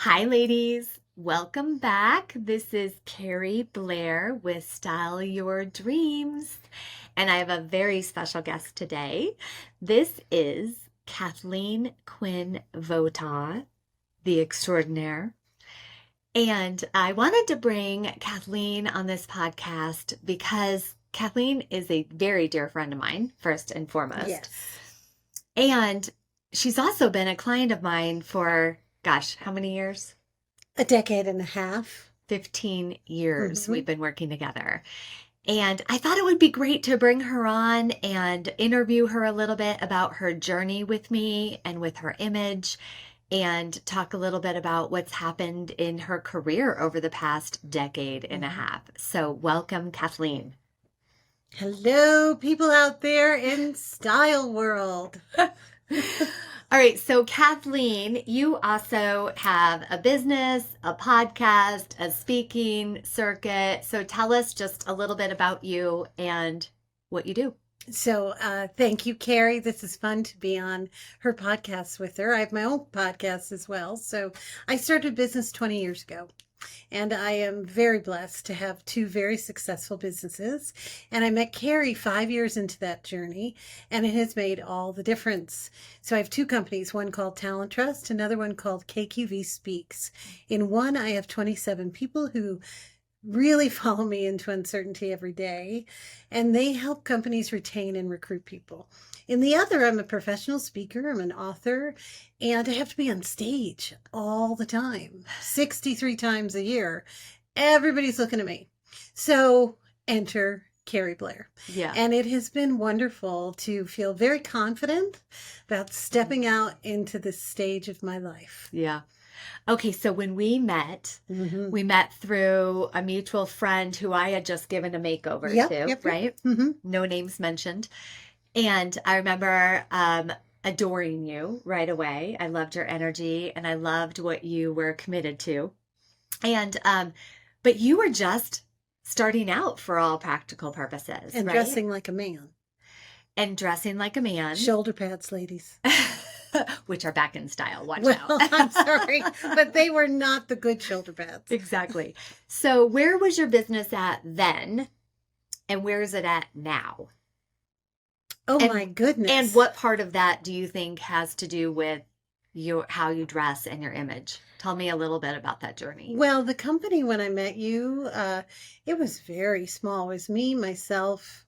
Hi, ladies. Welcome back. This is Keri Blair with Style Your Dreams. And I have a very special guest today. This is Kathleen Quinn Votaw, the extraordinaire. And I wanted to bring Kathleen on this podcast because Kathleen is a very dear friend of mine, first and foremost. Yes. And she's also been a client of mine for, gosh, how many years? A decade and a half. 15 years Mm-hmm. we've been working together. And I thought it would be great to bring her on and interview her a little bit about her journey with me and with her image and talk a little bit about what's happened in her career over the past decade and a half. So, welcome, Kathleen. Hello, people out there in style world. All right, so Kathleen, you also have a business, a podcast, a speaking circuit. So tell us just a little bit about you and what you do. So, thank you, Keri. This is fun to be on her podcast with her. I have my own podcast as well. So, I started business 20 years ago. And I am very blessed to have two very successful businesses. And I met Keri 5 years into that journey, and it has made all the difference. So I have two companies, one called Talent Trust, another one called KQV Speaks. In one, I have 27 people who really follow me into uncertainty every day, and they help companies retain and recruit people. In the other, I'm a professional speaker, I'm an author, and I have to be on stage all the time, 63 times a year. Everybody's looking at me. So enter Keri Blair. Yeah. And it has been wonderful to feel very confident about stepping out into this stage of my life. Yeah. Okay, so when we met through a mutual friend who I had just given a makeover to, Yep. right? Mm-hmm. No names mentioned. And I remember adoring you right away. I loved your energy and I loved what you were committed to. And but you were just starting out for all practical purposes, And right? dressing like a man. And dressing like a man. Shoulder pads, ladies. Which are back in style. Watch Well, out. I'm sorry, but they were not the good shoulder pads. Exactly. So where was your business at then? And where is it at now? Oh And, my goodness. And what part of that do you think has to do with how you dress and your image? Tell me a little bit about that journey. Well, the company when I met you, it was very small. It was me, myself,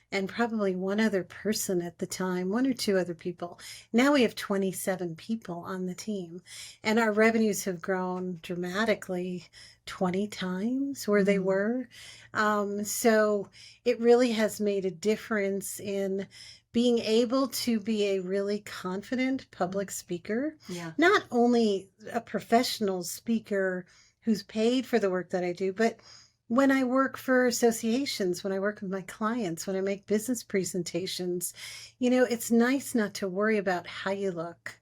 and probably one other person at the time, one or two other people. Now we have 27 people on the team, and our revenues have grown dramatically 20 times where they were. So it really has made a difference in being able to be a really confident public speaker. Yeah. Not only a professional speaker who's paid for the work that I do, but when I work for associations, when I work with my clients, when I make business presentations, it's nice not to worry about how you look.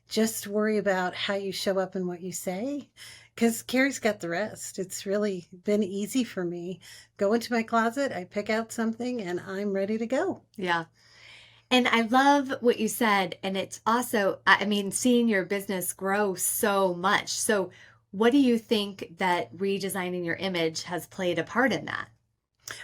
Just worry about how you show up and what you say. Because Keri's got the rest. It's really been easy for me. Go into my closet, I pick out something, and I'm ready to go. Yeah. And I love what you said. And it's also, I mean, seeing your business grow so much. So what do you think that redesigning your image has played a part in that?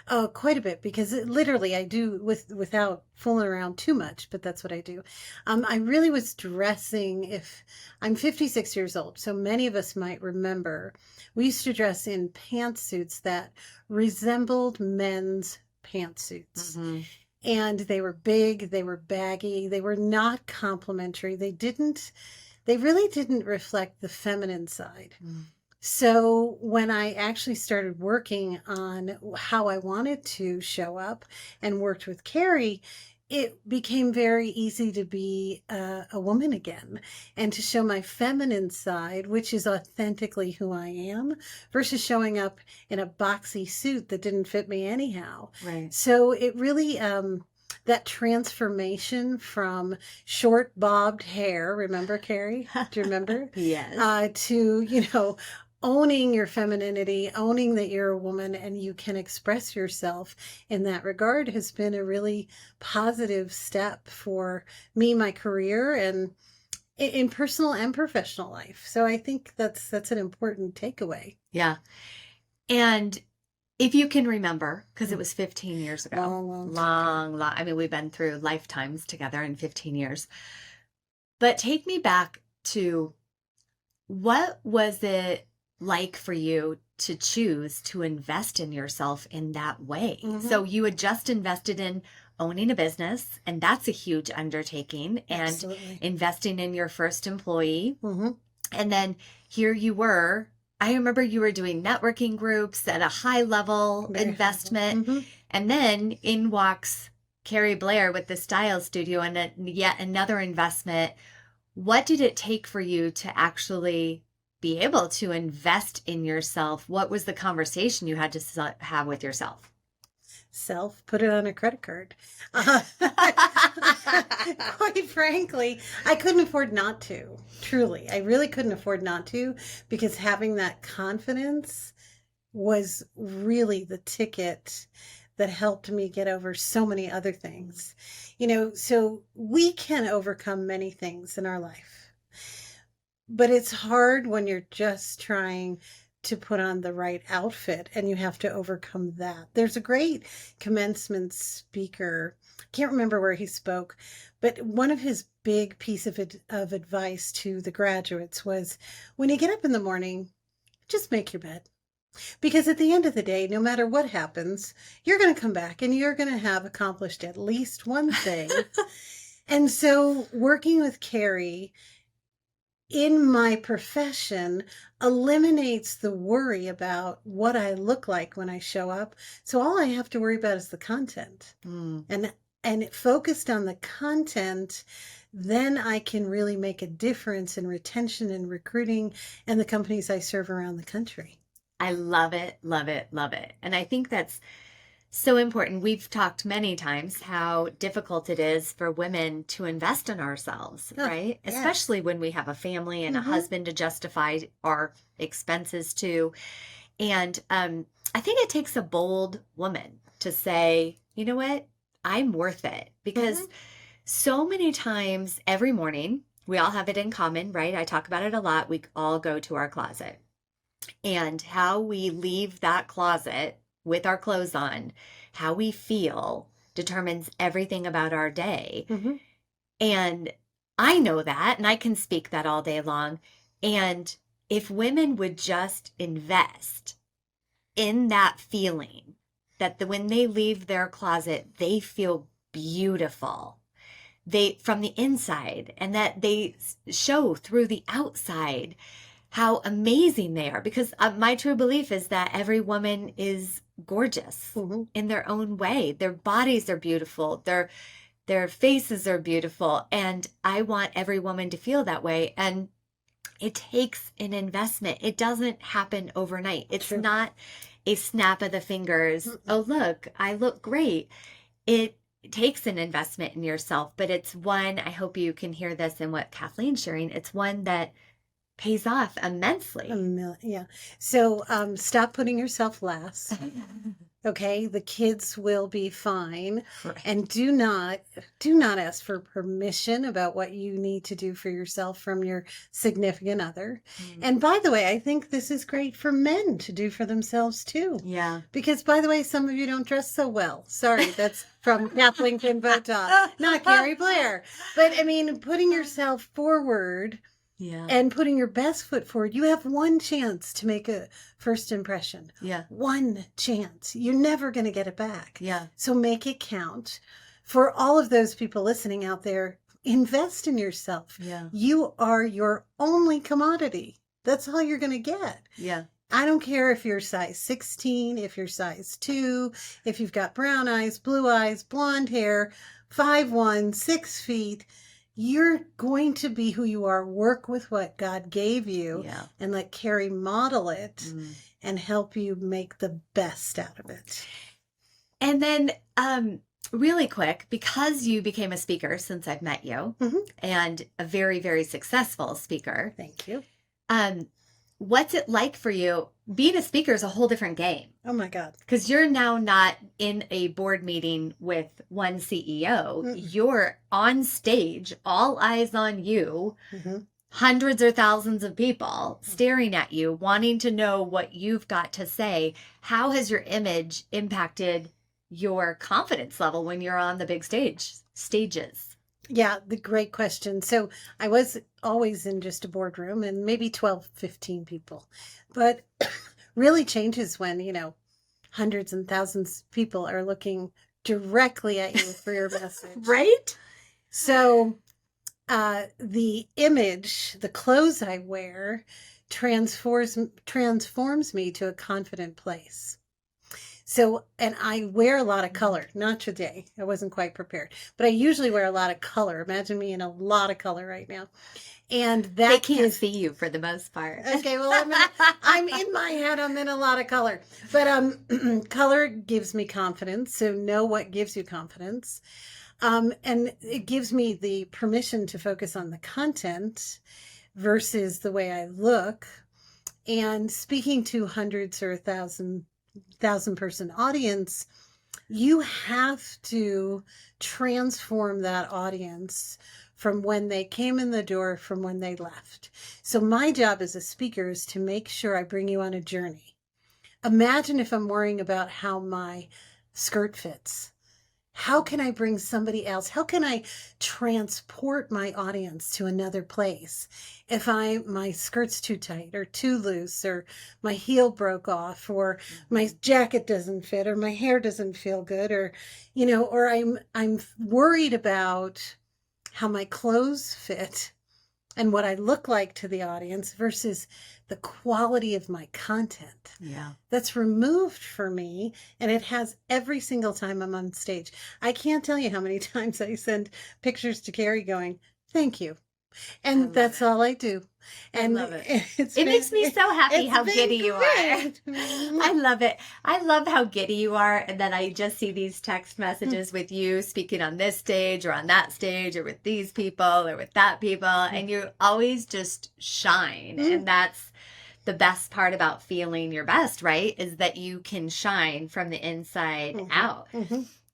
Oh, quite a bit, because literally I do without fooling around too much, but that's what I do. I really was dressing, if I'm 56 years old, so many of us might remember, we used to dress in pantsuits that resembled men's pantsuits. Mm-hmm. And they were big, they were baggy, they were not complimentary. They really didn't reflect the feminine side. Mm. So when I actually started working on how I wanted to show up and worked with Keri, it became very easy to be a woman again and to show my feminine side, which is authentically who I am, versus showing up in a boxy suit that didn't fit me anyhow. Right. So it really, that transformation from short bobbed hair, remember, Keri? Do you remember? Yes. To, owning your femininity, owning that you're a woman and you can express yourself in that regard has been a really positive step for me, my career, in personal and professional life. So I think that's an important takeaway. Yeah. And if you can remember, because it was 15 years ago, Long long, long, I mean, we've been through lifetimes together in 15 years. But take me back to what was it like for you to choose to invest in yourself in that way? So you had just invested in owning a business, and that's a huge undertaking, and Absolutely. investing in your first employee. Mm-hmm. And then here you were. I remember you were doing networking groups at a high level Very investment. Mm-hmm. And then in walks Keri Blair with the Style Studio and yet another investment. What did it take for you to actually be able to invest in yourself? What was the conversation you had to have with yourself? Put it on a credit card. Quite frankly, I couldn't afford not to. Truly, I really couldn't afford not to, because having that confidence was really the ticket that helped me get over so many other things. So we can overcome many things in our life, but it's hard when you're just trying to put on the right outfit and you have to overcome that. There's a great commencement speaker. I can't remember where he spoke, but one of his big piece of advice to the graduates was, when you get up in the morning, just make your bed. Because at the end of the day, no matter what happens, you're going to come back and you're going to have accomplished at least one thing. And so working with Keri in my profession eliminates the worry about what I look like when I show up. So all I have to worry about is the content. And it focused on the content, then I can really make a difference in retention and recruiting and the companies I serve around the country. I love it, love it, love it. And I think that's so important. We've talked many times how difficult it is for women to invest in ourselves, right? Yeah. Especially when we have a family and a husband to justify our expenses to. And I think it takes a bold woman to say, you know what? I'm worth it. Because so many times every morning, we all have it in common, right? I talk about it a lot. We all go to our closet. And how we leave that closet with our clothes on, how we feel determines everything about our day. And I know that, and I can speak that all day long. And if women would just invest in that feeling that when they leave their closet, they feel beautiful. They from the inside, and that they show through the outside how amazing they are, because my true belief is that every woman is gorgeous in their own way. Their bodies are beautiful. Their faces are beautiful. And I want every woman to feel that way. And it takes an investment. It doesn't happen overnight. It's not a snap of the fingers. Oh, look, I look great. It takes an investment in yourself, but it's one, I hope you can hear this in what Kathleen's sharing. It's one that pays off immensely. Yeah. So stop putting yourself last. Okay, the kids will be fine. Right. And do not ask for permission about what you need to do for yourself from your significant other. And by the way, I think this is great for men to do for themselves too. Yeah. Because by the way, some of you don't dress so well. Sorry, that's from Kathleen Botox, not Keri Blair. But I mean, putting yourself forward. Yeah. And putting your best foot forward. You have one chance to make a first impression. Yeah. One chance. You're never going to get it back. Yeah. So make it count. For all of those people listening out there, invest in yourself. Yeah. You are your only commodity. That's all you're going to get. Yeah. I don't care if you're size 16, if you're size 2, if you've got brown eyes, blue eyes, blonde hair, 5'1", 6 feet. You're going to be who you are. Work with what God gave you and let Keri model it and help you make the best out of it. And then really quick, because you became a speaker since I've met you and a very, very successful speaker. Thank you. what's it like for you? Being a speaker is a whole different game Oh my God. because you're now not in a board meeting with one CEO. Mm-mm. You're on stage, all eyes on you, Mm-hmm. hundreds or thousands of people staring at you, wanting to know what you've got to say. How has your image impacted your confidence level when you're on the big stages? Yeah, the great question. So I was always in just a boardroom and maybe 12, 15 people, but really changes when, hundreds and thousands of people are looking directly at you for your message. Right? So the image, the clothes I wear transforms me to a confident place. So, and I wear a lot of color, not today. I wasn't quite prepared, but I usually wear a lot of color. Imagine me in a lot of color right now. And They that can't see you for the most part. okay, well, I'm in my head, I'm in a lot of color. But color gives me confidence. So know what gives you confidence. And it gives me the permission to focus on the content versus the way I look. And speaking to hundreds or a thousand person audience, you have to transform that audience from when they came in the door, from when they left. So my job as a speaker is to make sure I bring you on a journey. Imagine if I'm worrying about how my skirt fits. How can I bring somebody else? How can I transport my audience to another place? If my skirt's too tight or too loose, or my heel broke off, or my jacket doesn't fit, or my hair doesn't feel good, or or I'm worried about how my clothes fit and what I look like to the audience versus the quality of my content. Yeah. That's removed for me, and it has every single time I'm on stage. I can't tell you how many times I send pictures to Keri going, "Thank you." And that's all I do. And I love it. It Makes me so happy how giddy you are. great. I love it. I love how giddy you are. And then I just see these text messages with you speaking on this stage or on that stage or with these people or with that people. And you always just shine. And that's the best part about feeling your best, right? Is that you can shine from the inside out.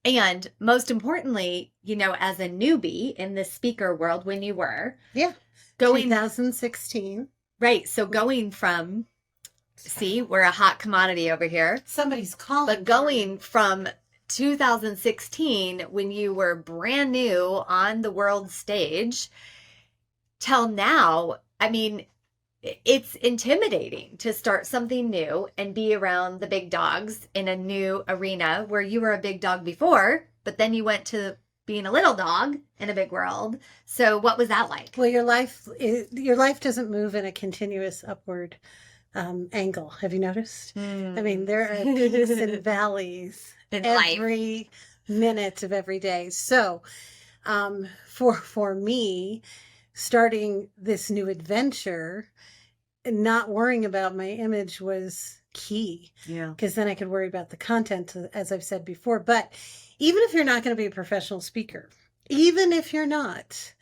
And most importantly, as a newbie in the speaker world, when you were going 2016. Right. So going from, see, we're a hot commodity over here. Somebody's calling. But going from 2016, when you were brand new on the world stage, till now, I mean, it's intimidating to start something new and be around the big dogs in a new arena where you were a big dog before, but then you went to being a little dog in a big world. So what was that like? Well, your life doesn't move in a continuous upward angle. Have you noticed? I mean, there are peaks and valleys in every minute of every day. So for me, starting this new adventure, not worrying about my image was key. Yeah. Because then I could worry about the content, as I've said before. But even if you're not going to be a professional speaker, even if you're not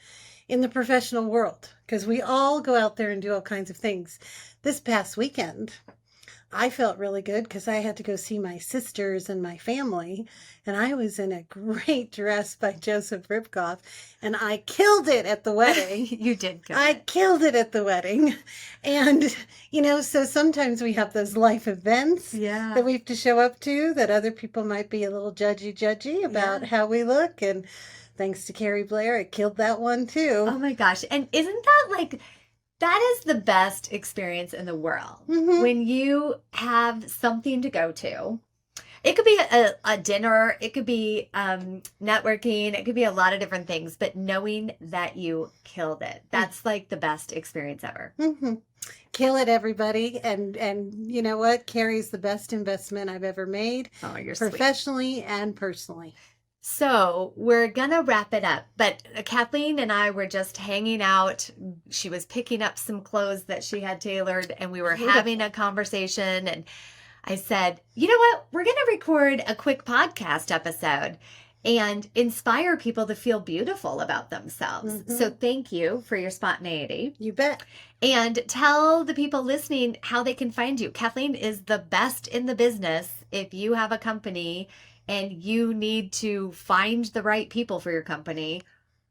in the professional world, because we all go out there and do all kinds of things. This past weekend, I felt really good because I had to go see my sisters and my family, and I was in a great dress by Joseph Ribkoff, and I killed it at the wedding. You did kill I it. killed it at the wedding. And, so sometimes we have those life events that we have to show up to that other people might be a little judgy about how we look. And thanks to Keri Blair, I killed that one too. Oh my gosh. And isn't that that is the best experience in the world when you have something to go to. It could be a dinner, it could be networking, it could be a lot of different things, but knowing that you killed it, that's like the best experience ever. Kill it, everybody. And you know what? Keri's the best investment I've ever made. Oh, you're professionally and personally. So we're going to wrap it up, but Kathleen and I were just hanging out. She was picking up some clothes that she had tailored, and we were having a conversation. And I said, you know what? We're going to record a quick podcast episode. and inspire people to feel beautiful about themselves. Mm-hmm. So thank you for your spontaneity. You bet. And tell the people listening how they can find you. Kathleen is the best in the business if you have a company and you need to find the right people for your company.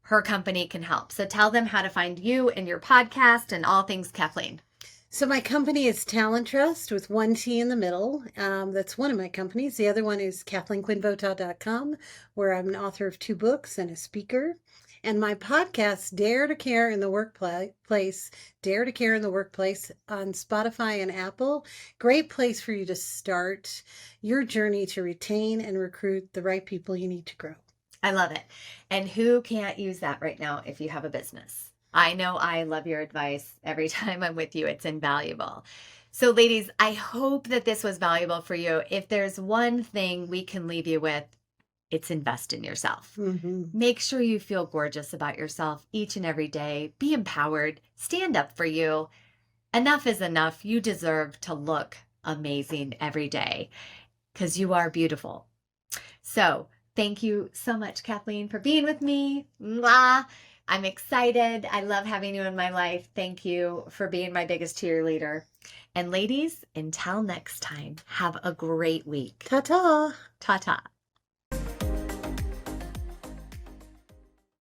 Her company can help. So tell them how to find you and your podcast and all things Kathleen. So my company is Talent Trust with one T in the middle. That's one of my companies. The other one is KathleenQuinnVota.com, where I'm an author of 2 books and a speaker. And my podcast, Dare to Care in the Workplace, Dare to Care in the Workplace on Spotify and Apple. Great place for you to start your journey to retain and recruit the right people you need to grow. I love it. And who can't use that right now if you have a business? I know I love your advice. Every time I'm with you, it's invaluable. So ladies, I hope that this was valuable for you. If there's one thing we can leave you with, it's invest in yourself. Mm-hmm. Make sure you feel gorgeous about yourself each and every day. Be empowered. Stand up for you. Enough is enough. You deserve to look amazing every day because you are beautiful. So thank you so much, Kathleen, for being with me. Mwah. I'm excited. I love having you in my life. Thank you for being my biggest cheerleader. And ladies, until next time, have a great week. Ta-ta. Ta-ta.